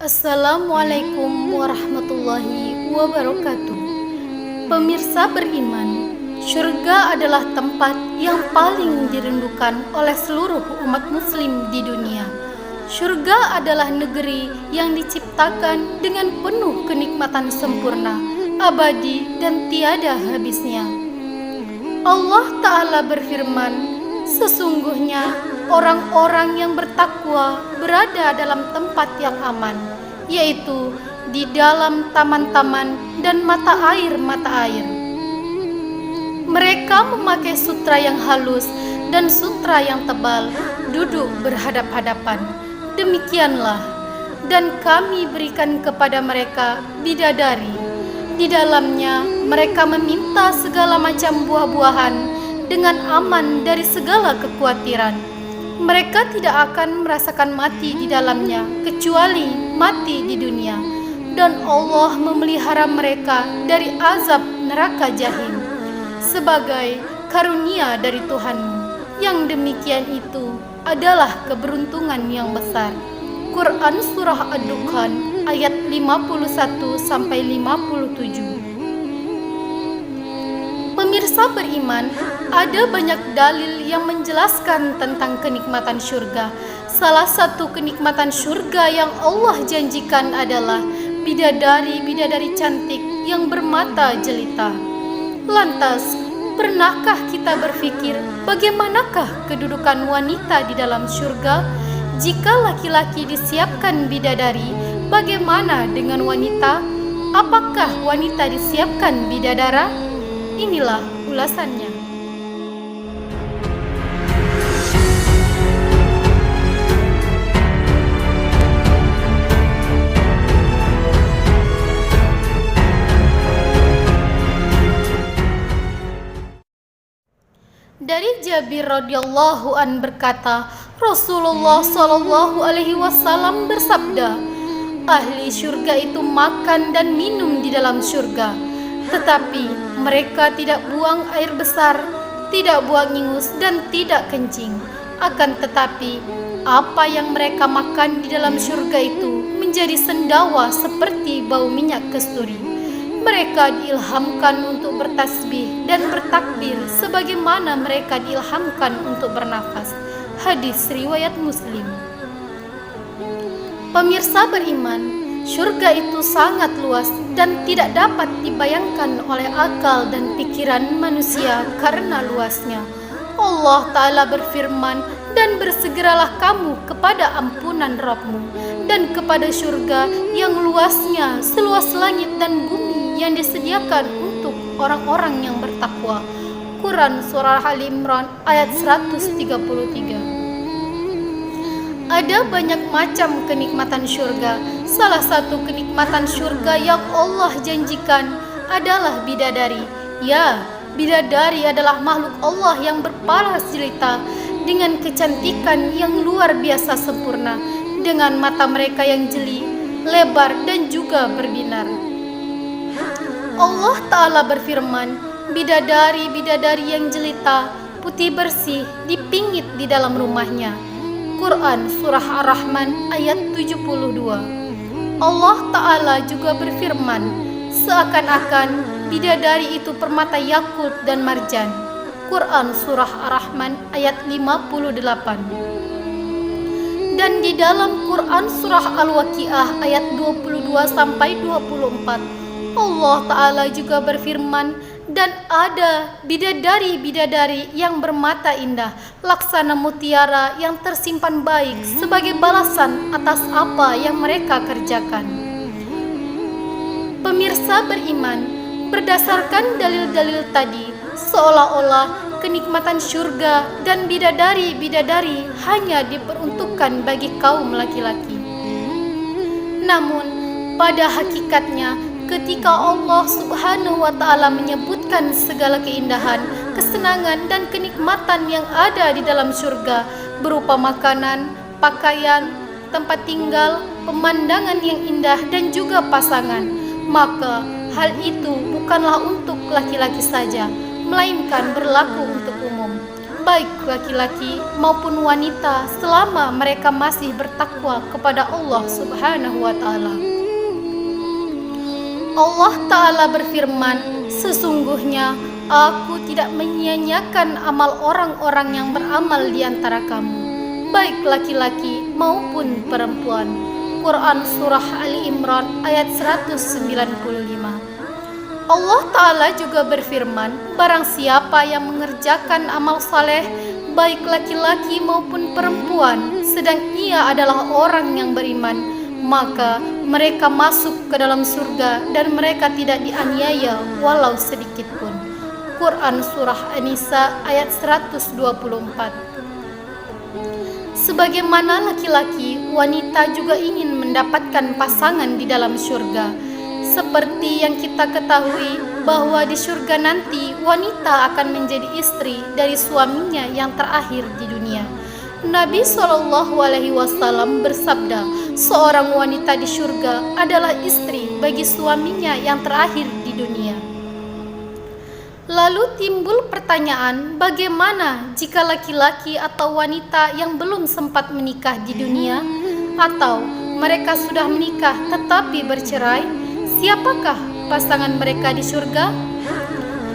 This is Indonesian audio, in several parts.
Assalamualaikum warahmatullahi wabarakatuh. Pemirsa beriman, surga adalah tempat yang paling dirindukan oleh seluruh umat muslim di dunia. Surga adalah negeri yang diciptakan dengan penuh kenikmatan sempurna, abadi dan tiada habisnya. Allah Ta'ala berfirman, sesungguhnya orang-orang yang bertakwa berada dalam tempat yang aman, yaitu di dalam taman-taman dan mata air. Mereka memakai sutra yang halus dan sutra yang tebal, duduk berhadap-hadapan. Demikianlah, dan kami berikan kepada mereka bidadari. Di dalamnya mereka meminta segala macam buah-buahan dengan aman dari segala kekhawatiran. Mereka tidak akan merasakan mati di dalamnya kecuali mati di dunia, dan Allah memelihara mereka dari azab neraka jahim sebagai karunia dari Tuhanmu. Yang demikian itu adalah keberuntungan yang besar. Quran Surah Ad-Dukhan ayat 51-57. Pemirsa beriman, ada banyak dalil yang menjelaskan tentang kenikmatan surga. Salah satu kenikmatan surga yang Allah janjikan adalah bidadari-bidadari cantik yang bermata jelita. Lantas, pernahkah kita berpikir bagaimanakah kedudukan wanita di dalam surga? Jika laki-laki disiapkan bidadari, bagaimana dengan wanita? Apakah wanita disiapkan bidadara? Inilah ulasannya. Dari Jabir radhiyallahu an berkata, Rasulullah Shallallahu alaihi wasallam bersabda, ahli surga itu makan dan minum di dalam surga, tetapi mereka tidak buang air besar, tidak buang ingus dan tidak kencing. Akan tetapi apa yang mereka makan di dalam surga itu menjadi sendawa seperti bau minyak kasturi. Mereka diilhamkan untuk bertasbih dan bertakbir sebagaimana mereka diilhamkan untuk bernafas. Hadis riwayat Muslim. Pemirsa beriman, surga itu sangat luas dan tidak dapat dibayangkan oleh akal dan pikiran manusia karena luasnya. Allah Ta'ala berfirman, dan bersegeralah kamu kepada ampunan Rabbmu dan kepada surga yang luasnya seluas langit dan bumi yang disediakan untuk orang-orang yang bertakwa. Quran Surah Al-Imran ayat 133. Ada banyak macam kenikmatan surga. Salah satu kenikmatan surga yang Allah janjikan adalah bidadari. Ya, bidadari adalah makhluk Allah yang berparas jelita dengan kecantikan yang luar biasa sempurna, dengan mata mereka yang jeli, lebar dan juga berbinar. Allah Ta'ala berfirman, bidadari-bidadari yang jelita, putih bersih, dipingit di dalam rumahnya. Quran Surah Ar-Rahman ayat 72. Allah Ta'ala juga berfirman, seakan-akan bidadari itu permata yakut dan marjan. Quran Surah Ar-Rahman ayat 58. Dan di dalam Quran Surah Al-Waqiah ayat 22-24, Allah Ta'ala juga berfirman, dan ada bidadari-bidadari yang bermata indah, laksana mutiara yang tersimpan baik sebagai balasan atas apa yang mereka kerjakan. Pemirsa beriman, berdasarkan dalil-dalil tadi, seolah-olah kenikmatan surga dan bidadari-bidadari hanya diperuntukkan bagi kaum laki-laki. Namun, pada hakikatnya, ketika Allah Subhanahu wa Ta'ala menyebutkan segala keindahan, kesenangan dan kenikmatan yang ada di dalam surga berupa makanan, pakaian, tempat tinggal, pemandangan yang indah dan juga pasangan, maka hal itu bukanlah untuk laki-laki saja, melainkan berlaku untuk umum. baik laki-laki maupun wanita, selama mereka masih bertakwa kepada Allah Subhanahu wa Ta'ala. Allah Ta'ala berfirman, sesungguhnya Aku tidak menyia-nyiakan amal orang-orang yang beramal di antara kamu, baik laki-laki maupun perempuan. Quran Surah Ali Imran ayat 195. Allah Ta'ala juga berfirman, barang siapa yang mengerjakan amal saleh, baik laki-laki maupun perempuan, sedang ia adalah orang yang beriman, maka mereka masuk ke dalam surga dan mereka tidak dianiaya walau sedikit pun. Quran Surah An-Nisa ayat 124. Sebagaimana laki-laki, wanita juga ingin mendapatkan pasangan di dalam surga. Seperti yang kita ketahui bahwa di surga nanti wanita akan menjadi istri dari suaminya yang terakhir di dunia. Nabi SAW bersabda, seorang wanita di surga adalah istri bagi suaminya yang terakhir di dunia. Lalu timbul pertanyaan, bagaimana jika laki-laki atau wanita yang belum sempat menikah di dunia, atau mereka sudah menikah tetapi bercerai, siapakah pasangan mereka di surga?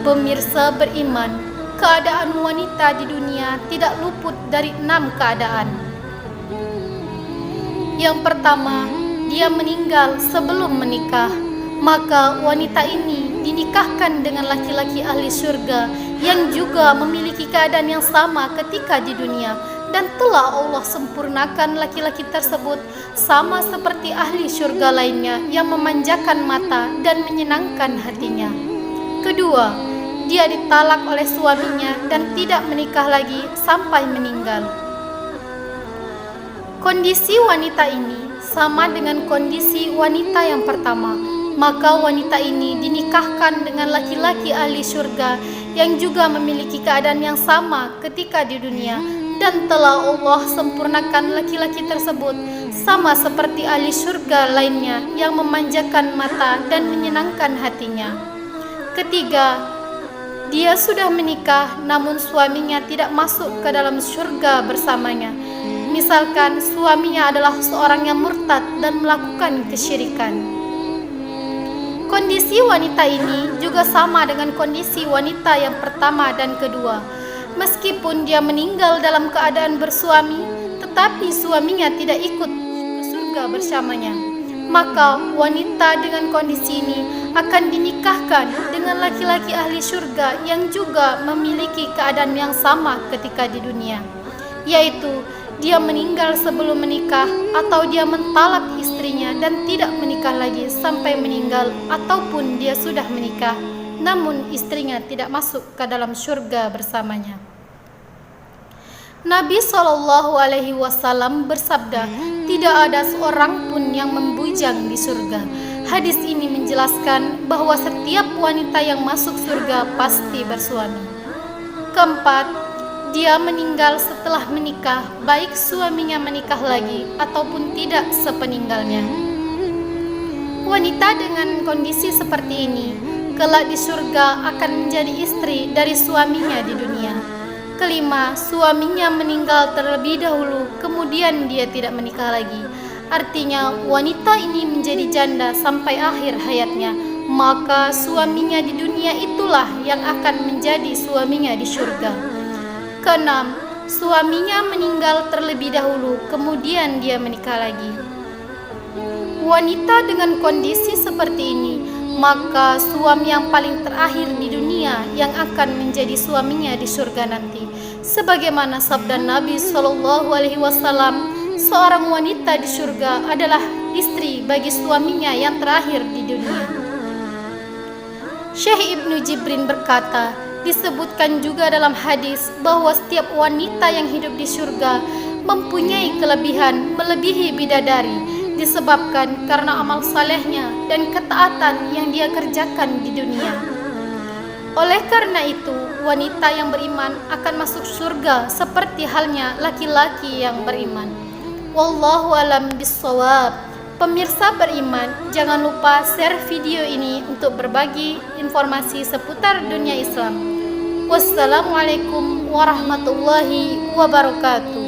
Pemirsa beriman, keadaan wanita di dunia tidak luput dari 6 keadaan. Yang pertama, dia meninggal sebelum menikah, maka wanita ini dinikahkan dengan laki-laki ahli surga yang juga memiliki keadaan yang sama ketika di dunia, dan telah Allah sempurnakan laki-laki tersebut sama seperti ahli surga lainnya yang memanjakan mata dan menyenangkan hatinya. Kedua, dia ditalak oleh suaminya dan tidak menikah lagi sampai meninggal. Kondisi wanita ini sama dengan kondisi wanita yang pertama, maka wanita ini dinikahkan dengan laki-laki ahli surga yang juga memiliki keadaan yang sama ketika di dunia, dan telah Allah sempurnakan laki-laki tersebut sama seperti ahli surga lainnya yang memanjakan mata dan menyenangkan hatinya. Ketiga, dia sudah menikah namun suaminya tidak masuk ke dalam surga bersamanya. Misalkan suaminya adalah seorang yang murtad dan melakukan kesyirikan. Kondisi wanita ini juga sama dengan kondisi wanita yang pertama dan kedua. Meskipun dia meninggal dalam keadaan bersuami, tetapi suaminya tidak ikut ke surga bersamanya, maka wanita dengan kondisi ini akan dinikahkan dengan laki-laki ahli surga yang juga memiliki keadaan yang sama ketika di dunia, yaitu dia meninggal sebelum menikah, atau dia mentalak istrinya dan tidak menikah lagi sampai meninggal, ataupun dia sudah menikah namun istrinya tidak masuk ke dalam surga bersamanya. Nabi SAW bersabda, tidak ada seorang pun yang membujang di surga. Hadis ini menjelaskan bahwa setiap wanita yang masuk surga pasti bersuami. Keempat, dia meninggal setelah menikah, baik suaminya menikah lagi ataupun tidak sepeninggalnya. Wanita dengan kondisi seperti ini kelak di surga akan menjadi istri dari suaminya di dunia. Kelima, suaminya meninggal terlebih dahulu, kemudian dia tidak menikah lagi. Artinya wanita ini menjadi janda sampai akhir hayatnya, maka suaminya di dunia itulah yang akan menjadi suaminya di surga. Keenam, suaminya meninggal terlebih dahulu, kemudian dia menikah lagi. Wanita dengan kondisi seperti ini, maka suami yang paling terakhir di dunia yang akan menjadi suaminya di surga nanti. Sebagaimana sabda Nabi SAW, seorang wanita di surga adalah istri bagi suaminya yang terakhir di dunia. Syekh Ibnu Jibrin berkata, disebutkan juga dalam hadis bahwa setiap wanita yang hidup di surga mempunyai kelebihan melebihi bidadari, disebabkan karena amal salehnya dan ketaatan yang dia kerjakan di dunia. Oleh karena itu, wanita yang beriman akan masuk surga seperti halnya laki-laki yang beriman. Wallahu alam bissawab. Pemirsa beriman, jangan lupa share video ini untuk berbagi informasi seputar dunia Islam. Wassalamualaikum warahmatullahi wabarakatuh.